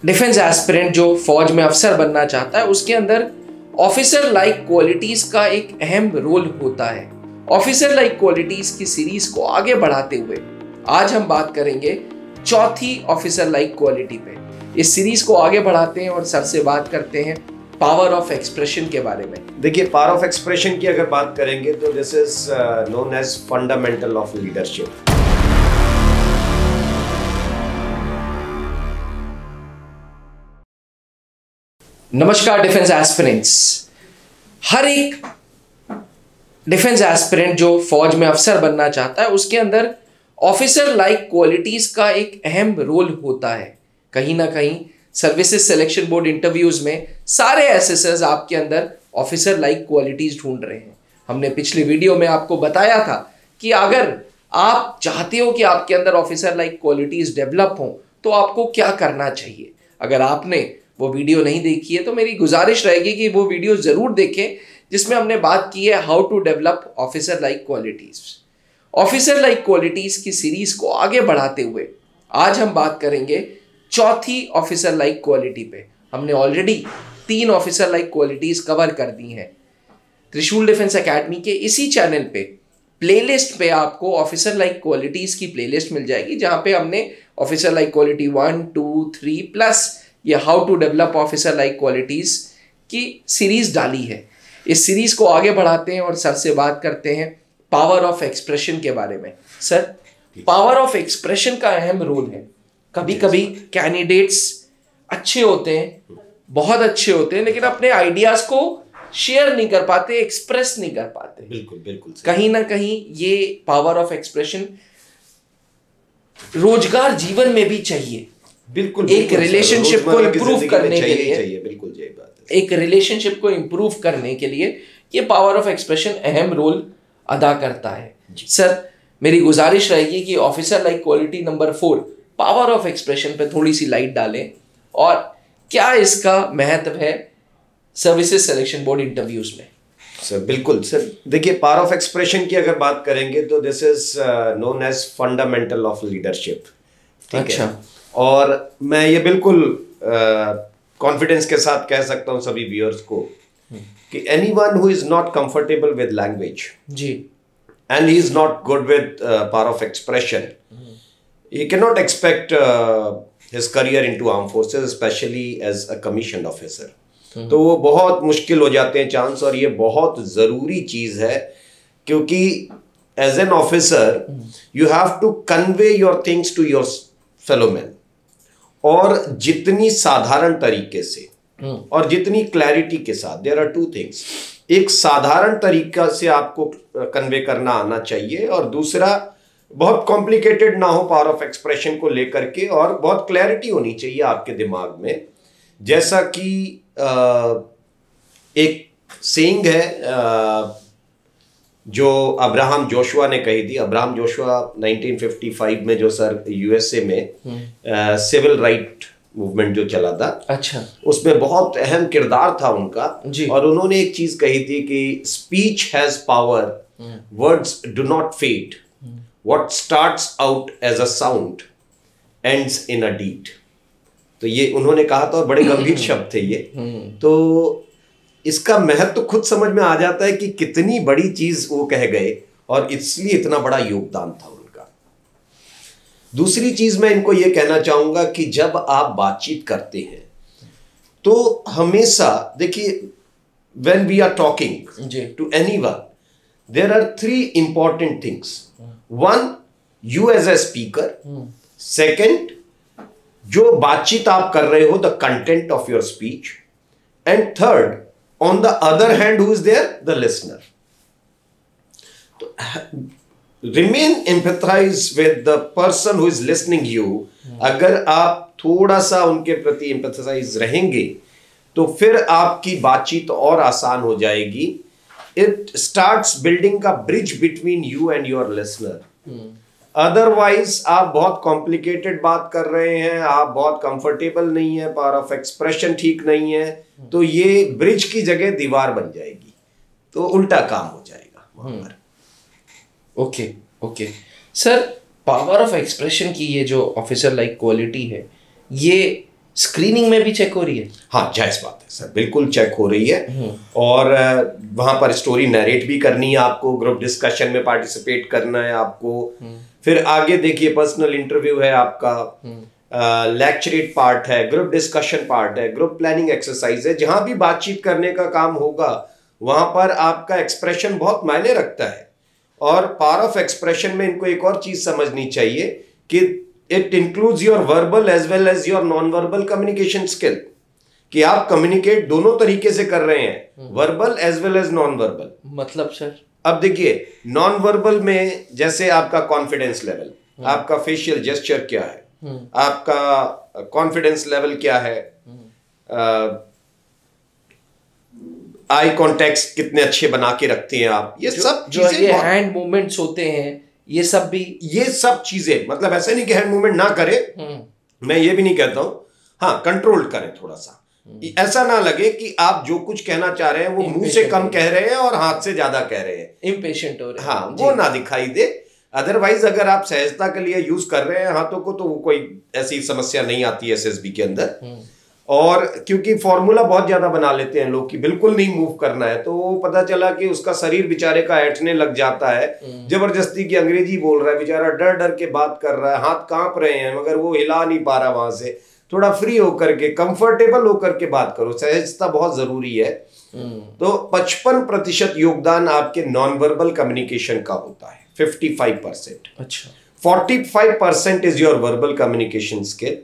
Defence aspirant जो फौज में अफसर बनना चाहता है उसके अंदर ऑफिसर लाइक क्वालिटीज का एक अहम रोल होता है। ऑफिसर लाइक क्वालिटीज की सीरीज को आगे बढ़ाते हुए आज हम बात करेंगे चौथी ऑफिसर लाइक क्वालिटी पे। इस सीरीज को आगे बढ़ाते हैं और सर से बात करते हैं पावर ऑफ एक्सप्रेशन के बारे में। देखिए, पावर ऑफ एक्सप्रेशन की अगर बात करेंगे तो this is known as fundamental of leadership. नमस्कार डिफेंस एस्पिरेंट्स। हर एक डिफेंस एस्पिरेंट जो फौज में अफसर बनना चाहता है उसके अंदर ऑफिसर लाइक क्वालिटीज का एक अहम रोल होता है। कहीं ना कहीं सर्विसेज सिलेक्शन बोर्ड इंटरव्यूज में सारे एसएसएस आपके अंदर ऑफिसर लाइक क्वालिटीज ढूंढ रहे हैं। हमने पिछली वीडियो में आपको बताया था कि अगर आप चाहते हो कि आपके अंदर ऑफिसर लाइक क्वालिटीज डेवलप हो तो आपको क्या करना चाहिए। अगर आपने वो वीडियो नहीं देखी है तो मेरी गुजारिश रहेगी कि वो वीडियो जरूर देखें जिसमें हमने बात की है how to develop officer like qualities. Officer like qualities की सीरीज को आगे बढ़ाते हुए आज हम बात करेंगे चौथी ऑफिसर लाइक क्वालिटी पे। हमने already 3 officer like qualities cover कर दी हैं। त्रिशूल डिफेंस एकेडमी के इसी चैनल पे प्लेलिस्ट पे आपको ऑफिसर लाइक क्वालिटीज की प्लेलिस्ट मिल जाएगी जहां पे हमने ऑफिसर लाइक क्वालिटी 1, 2, 3 प्लस ये how to develop officer like qualities की सीरीज डाली है। इस सीरीज को आगे बढ़ाते हैं और सर से बात करते हैं पावर ऑफ एक्सप्रेशन के बारे में। सर, पावर ऑफ एक्सप्रेशन का अहम रोल है। कभी कभी कैंडिडेट्स अच्छे होते हैं, बहुत अच्छे होते हैं, लेकिन अपने आइडियाज को शेयर नहीं कर पाते, एक्सप्रेस नहीं कर पाते। बिल्कुल बिल्कुल। कहीं ना कहीं ये पावर ऑफ एक्सप्रेशन रोजगार जीवन में भी चाहिए। बिल्कुल एक रिलेशनशिप को इम्प्रूव करने के लिए, बिल्कुल यही बात है। एक रिलेशनशिप को इम्प्रूव करने के लिए ये पावर ऑफ एक्सप्रेशन अहम रोल अदा करता है। सर, मेरी गुजारिश रहेगी कि officer like quality number 4 power of expression पे थोड़ी सी लाइट डालें और क्या इसका महत्व है सर्विसेज सिलेक्शन बोर्ड इंटरव्यूज में। सर बिल्कुल। सर देखिए, पावर ऑफ एक्सप्रेशन की अगर बात करेंगे तो this is known as fundamental of leadership. अच्छा। और मैं ये बिल्कुल कॉन्फिडेंस के साथ कह सकता हूँ सभी व्यूअर्स को कि anyone who is not comfortable with language जी and he is not good with power of expression, he cannot expect his career into armed forces, especially as a commissioned officer. तो वो बहुत मुश्किल हो जाते हैं चांस, और ये बहुत ज़रूरी चीज़ है क्योंकि as an officer you have to convey your things to your fellow man, और जितनी साधारण तरीके से और जितनी क्लैरिटी के साथ। There are 2 things. एक साधारण तरीका से आपको कन्वे करना आना चाहिए, और दूसरा बहुत कॉम्प्लिकेटेड ना हो पावर ऑफ एक्सप्रेशन को लेकर के, और बहुत क्लैरिटी होनी चाहिए आपके दिमाग में। जैसा कि एक सेइंग है जो अब्राहम जोशुआ ने कही थी। अब्राहम जोशुआ 1955 में जो सर यूएसए में सिविल राइट मूवमेंट जो चला था, अच्छा, उसमें बहुत अहम किरदार था उनका जी। और उन्होंने एक चीज कही थी कि speech has power, words do not fade, What starts out as a sound ends in a deed। तो ये उन्होंने कहा था और बड़े गंभीर शब्द थे ये। तो इसका महत्व तो खुद समझ में आ जाता है कि कितनी बड़ी चीज वो कह गए और इसलिए इतना बड़ा योगदान था उनका। दूसरी चीज मैं इनको ये कहना चाहूंगा कि जब आप बातचीत करते हैं तो हमेशा देखिए, when we are talking to anyone, there are 3 important things। 1, you as a speaker। Second, जो बातचीत आप कर रहे हो, the content of your speech। And third, on the other hand, who is there? The listener। तो remain empathize with the person who is listening you। अगर आप थोड़ा सा उनके प्रति empathize रहेंगे तो फिर आपकी बातचीत और आसान हो जाएगी। It starts building a bridge between you and your listener। Otherwise आप बहुत कॉम्प्लिकेटेड बात कर रहे हैं, आप बहुत कंफर्टेबल नहीं है, पावर ऑफ एक्सप्रेशन ठीक नहीं है, तो ये ब्रिज की जगह दीवार बन जाएगी, तो उल्टा काम हो जाएगा वहां पर। Okay sir, power of expression की ये जो ऑफिसर लाइक क्वालिटी है, ये स्क्रीनिंग में भी चेक हो रही है? हाँ, जायज बात है सर, बिल्कुल चेक हो रही है। और वहां पर स्टोरी नरेट भी करनी है आपको, ग्रुप डिस्कशन में पार्टिसिपेट करना है आपको, फिर आगे देखिए पर्सनल इंटरव्यू है आपका, लेक्चरेट पार्ट है, ग्रुप डिस्कशन पार्ट है, ग्रुप प्लानिंग एक्सरसाइज है। जहां भी बातचीत करने का काम होगा वहां पर आपका एक्सप्रेशन बहुत मायने रखता है। और पावर ऑफ एक्सप्रेशन में इनको एक और चीज समझनी चाहिए कि it includes your verbal as well as your non verbal communication skill, कि आप कम्युनिकेट दोनों तरीके से कर रहे हैं, verbal as well as non verbal. मतलब सर अब देखिए, नॉन वर्बल में जैसे आपका कॉन्फिडेंस लेवल, आपका फेशियल जेस्चर क्या है, आपका कॉन्फिडेंस लेवल क्या है, आई कॉन्टेक्ट कितने अच्छे बना के रखते हैं आप, ये सब जो ये हैंड मूवमेंट्स होते हैं, ये सब भी, ये सब चीजें, मतलब ऐसे नहीं कि हैंड मूवमेंट ना करे, मैं ये भी नहीं कहता हूं, हाँ कंट्रोल करें थोड़ा सा, ऐसा ना लगे कि आप जो कुछ कहना चाह रहे हैं वो मुंह से कम कह रहे हैं और हाथ से ज्यादा कह रहे हैं, इम्पेशेंट हो रहे हैं, हाँ वो ना दिखाई दे। अदरवाइज अगर आप सहजता के लिए यूज कर रहे हैं हाथों को तो वो कोई ऐसी समस्या नहीं आती है एसएसबी के अंदर। और क्योंकि फॉर्मूला बहुत ज्यादा बना लेते हैं लोग कि बिल्कुल नहीं मूव करना है, तो वो पता चला कि उसका शरीर बेचारे का ऐंठने लग जाता है, जबरदस्ती की अंग्रेजी बोल रहा है बेचारा, डर डर के बात कर रहा है, हाथ कांप रहे हैं मगर वो हिला नहीं पा रहा वहां से। थोड़ा फ्री होकर के, कंफर्टेबल होकर के बात करो, सहजता बहुत जरूरी है। तो 55% योगदान आपके नॉन वर्बल कम्युनिकेशन का होता है, 55%। अच्छा, 45% is your verbal communication skill,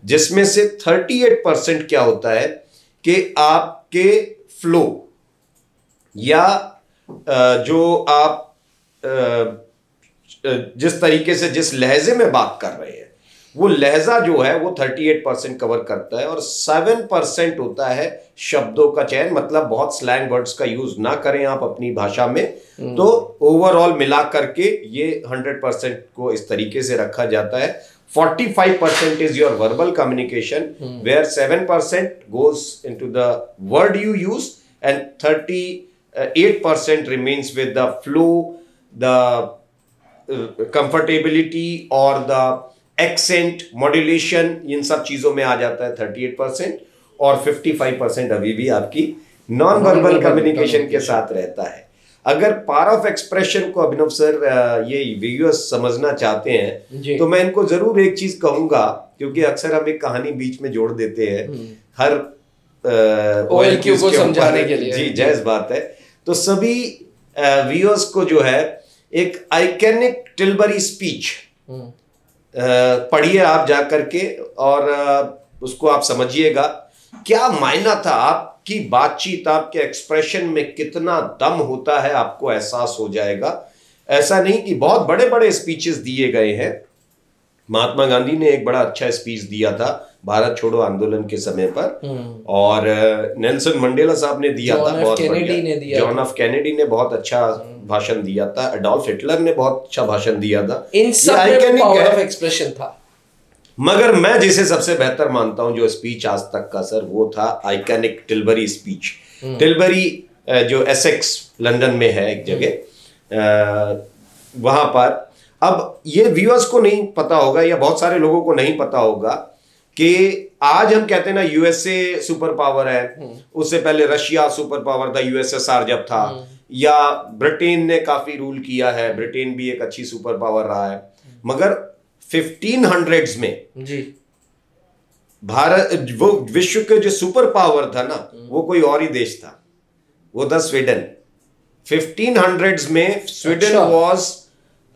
जिसमें से 38% क्या होता है कि आपके फ्लो या जो आप जिस तरीके से जिस लहजे में बात कर रहे हैं वो लहजा जो है वो 38% कवर करता है। और 7% होता है शब्दों का चयन, मतलब बहुत स्लैंग वर्ड्स का यूज ना करें आप अपनी भाषा में। तो ओवरऑल मिला करके ये 100% को इस तरीके से रखा जाता है। 45% is your verbal communication, where 7% goes into the word you use and 38% remains with the flow, the comfortability or the accent modulation, इन सब चीजों में आ जाता है 38%। और 55% अभी भी आपकी नॉन वर्बल कम्युनिकेशन के साथ रहता है। अगर पावर ऑफ एक्सप्रेशन को अभिनव सर ये व्यूअर्स समझना चाहते हैं तो मैं इनको जरूर एक चीज कहूंगा, क्योंकि अक्सर हम एक कहानी बीच में जोड़ देते हैं हर OLQ को समझाने के लिए। जी जायज बात है। तो सभी व्यूअर्स को जो है एक आइकॉनिक टिल्बरी स्पीच पढ़िए आप जा करके और उसको आप समझिएगा क्या मायना था। आपकी बातचीत, आपके एक्सप्रेशन में कितना दम होता है आपको एहसास हो जाएगा। ऐसा नहीं कि बहुत बड़े बड़े स्पीचेस दिए गए हैं। महात्मा गांधी ने एक बड़ा अच्छा स्पीच दिया था भारत छोड़ो आंदोलन के समय पर, और नेल्सन मंडेला साहब ने दिया था, बहुत बढ़िया। जॉन एफ कैनेडी ने बहुत अच्छा भाषण दिया था, एडोल्फ हिटलर ने बहुत अच्छा भाषण दिया था। इन सब में पावर ऑफ एक्सप्रेशन था। मगर मैं जिसे सबसे बेहतर मानता हूं जो स्पीच आज तक का सर, वो था आइकॉनिक टिल्बरी स्पीच। टिल्बरी जो एसेक्स लंदन में है एक जगह, वहां पर, अब ये व्यूअर्स को नहीं पता होगा या बहुत सारे लोगों को नहीं पता होगा कि आज हम कहते हैं ना यूएसए सुपर पावर है, उससे पहले रशिया सुपर पावर था यूएसएसआर जब था, या ब्रिटेन ने काफी रूल किया है, ब्रिटेन भी एक अच्छी सुपर पावर रहा है। मगर 1500s में जी भारत, वो विश्व के जो सुपर पावर था ना, वो कोई और ही देश था, वो था स्वीडन। 1500s में Sweden was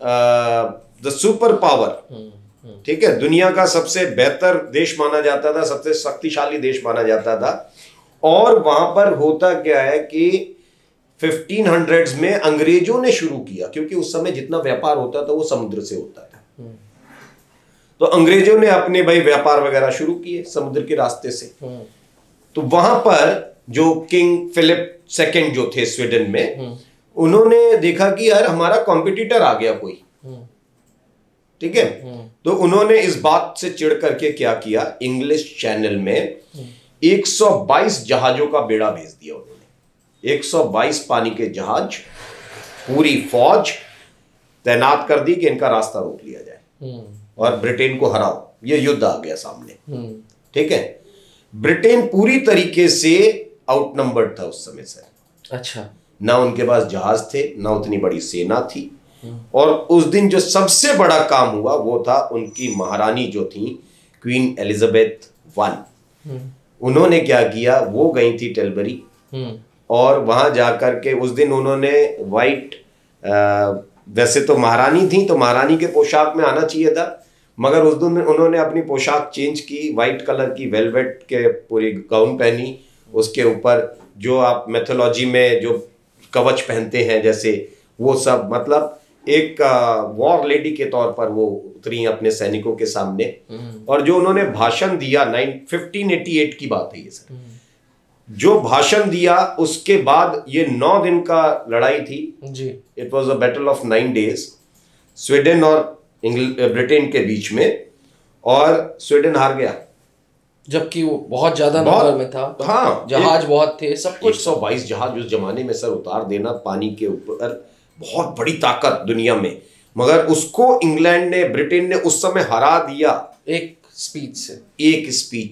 the super power. ठीक है, दुनिया का सबसे बेहतर देश माना जाता था, सबसे शक्तिशाली देश माना जाता था। और वहां पर होता क्या है कि 1500s में अंग्रेजों ने शुरू किया, क्योंकि उस समय जितना व्यापार होता था वो समुद्र से होता था, तो अंग्रेजों ने अपने भाई व्यापार वगैरह शुरू किए समुद्र के रास्ते से। तो वहां पर जो किंग फिलिप सेकंड जो थे स्वीडन में, उन्होंने देखा कि यार हमारा कॉम्पिटिटर आ गया कोई, ठीक है। तो उन्होंने इस बात से चिढ़ करके क्या किया, इंग्लिश चैनल में 122 जहाजों का बेड़ा भेज दिया उन्होंने। 122 पानी के जहाज, पूरी फौज तैनात कर दी कि इनका रास्ता रोक लिया जाए और ब्रिटेन को हराओ, ये युद्ध आ गया सामने। ठीक है, ब्रिटेन पूरी तरीके से आउटनंबर्ड था उस समय सर। अच्छा। ना उनके पास जहाज थे, ना उतनी बड़ी सेना थी। और उस दिन जो सबसे बड़ा काम हुआ वो था उनकी महारानी जो थी क्वीन एलिजाबेथ वन। उन्होंने क्या किया, वो गई थी टेलबरी और वहां जाकर के उस दिन उन्होंने वाइट, वैसे तो महारानी थी तो महारानी के पोशाक में आना चाहिए था, मगर उस दिन उन्होंने अपनी पोशाक चेंज की, वाइट कलर की वेलवेट के पूरी गाउन पहनी, उसके ऊपर जो आप मैथोलॉजी में जो कवच पहनते हैं जैसे वो सब, मतलब एक वॉर लेडी के तौर पर वो उतरी अपने सैनिकों के सामने। और जो उन्होंने भाषण दिया 1588 की बात है ये सर, जो भाषण दिया उसके बाद ये 9 दिन का लड़ाई थी जी। It was a battle of 9 days Sweden और ब्रिटेन के बीच में, और स्वीडन हार गया, जबकि वो बहुत ज्यादा नंबर में था। हाँ, जहाज बहुत थे, सब कुछ। 122 जहाज उस जमाने में सर उतार देना पानी के ऊपर बहुत बड़ी ताकत दुनिया में, मगर उसको इंग्लैंड ने, ब्रिटेन ने उस समय हरा दिया एक स्पीच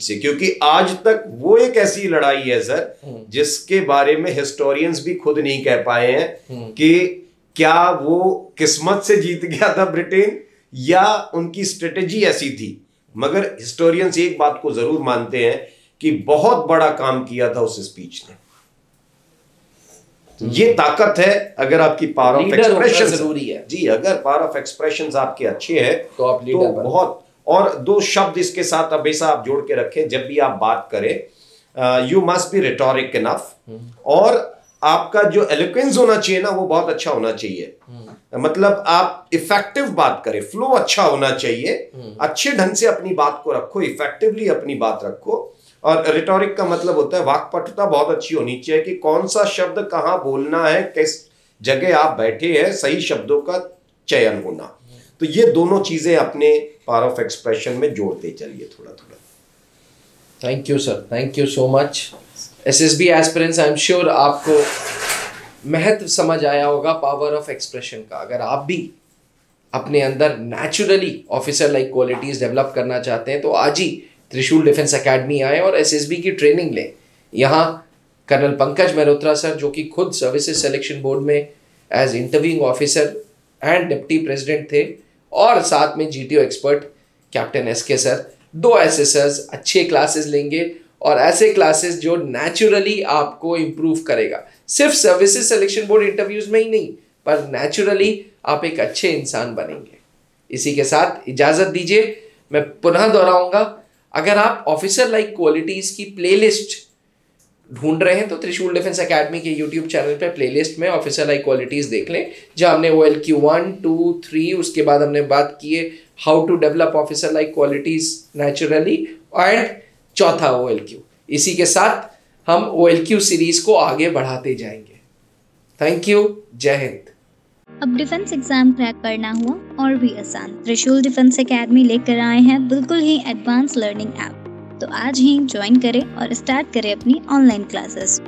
से। क्योंकि आज तक वो एक ऐसी लड़ाई है सर जिसके बारे में हिस्टोरियंस भी खुद नहीं कह पाए हैं कि क्या वो किस्मत से जीत गया था ब्रिटेन या उनकी स्ट्रेटेजी ऐसी थी। मगर हिस्टोरियंस एक बात को जरूर मानते हैं कि बहुत बड़ा काम किया था उस स्पीच ने। ये ताकत है अगर आपकी पावर ऑफ एक्सप्रेशन जरूरी है जी। अगर पावर ऑफ एक्सप्रेशन आपके अच्छे हैं तो आप लीडर बहुत। और 2 शब्द इसके साथ हमेशा आप जोड़ के रखें जब भी आप बात करें, you must be rhetoric enough, और आपका जो एलोक्वेंस होना चाहिए ना वो बहुत अच्छा होना चाहिए। मतलब आप इफेक्टिव बात करें, फ्लो अच्छा होना चाहिए, अच्छे ढंग से अपनी बात को रखो, इफेक्टिवली अपनी बात रखो। और रिटोरिक का मतलब होता है वाक्पटुता बहुत अच्छी होनी चाहिए कि कौन सा शब्द कहाँ बोलना है, किस जगह आप बैठे हैं, सही शब्दों का चयन होना। तो ये दोनों चीजें अपने पावर ऑफ एक्सप्रेशन में जोड़ते चलिए थोड़ा थोड़ा। Thank you sir, thank you so much. SSB aspirants, I am sure आपको महत्व समझ आया होगा पावर ऑफ एक्सप्रेशन का। अगर आप भी अपने अंदर naturally officer like qualities develop करना चाहते हैं तो आज ही त्रिशूल डिफेंस एकेडमी आए और एसएसबी की ट्रेनिंग लें। यहाँ कर्नल पंकज मेहरोत्रा सर, जो कि खुद सर्विसेज सिलेक्शन बोर्ड में as interviewing officer and deputy president थे, और साथ में GTO expert captain SK sir, 2 एसएसर्स अच्छे क्लासेस लेंगे और ऐसे क्लासेस जो नेचुरली आपको इम्प्रूव करेगा। सिर्फ सर्विसेज सिलेक्शन बोर्ड इंटरव्यूज में ही नहीं, पर नेचुरली आप एक अच्छे इंसान बनेंगे। इसी के साथ इजाजत दीजिए। मैं पुनः दोहराऊंगा, अगर आप ऑफिसर लाइक क्वालिटीज की प्लेलिस्ट ढूंढ रहे हैं तो त्रिशूल डिफेंस एकेडमी के यूट्यूब चैनल पे प्लेलिस्ट में ऑफिसर लाइक क्वालिटीज देख लें, जहां हमने OLQ 1, 2, 3, उसके बाद हमने बात की है how to develop officer like qualities naturally, and चौथा OLQ। इसी के साथ हम OLQ सीरीज को आगे बढ़ाते जाएंगे। थैंक यू, जय हिंद। अब डिफेंस एग्जाम क्रैक करना हुआ और भी आसान, त्रिशूल डिफेंस एकेडमी लेकर आए हैं बिल्कुल ही एडवांस लर्निंग ऐप। तो आज ही ज्वाइन करें और स्टार्ट करें अपनी ऑनलाइन क्लासेस।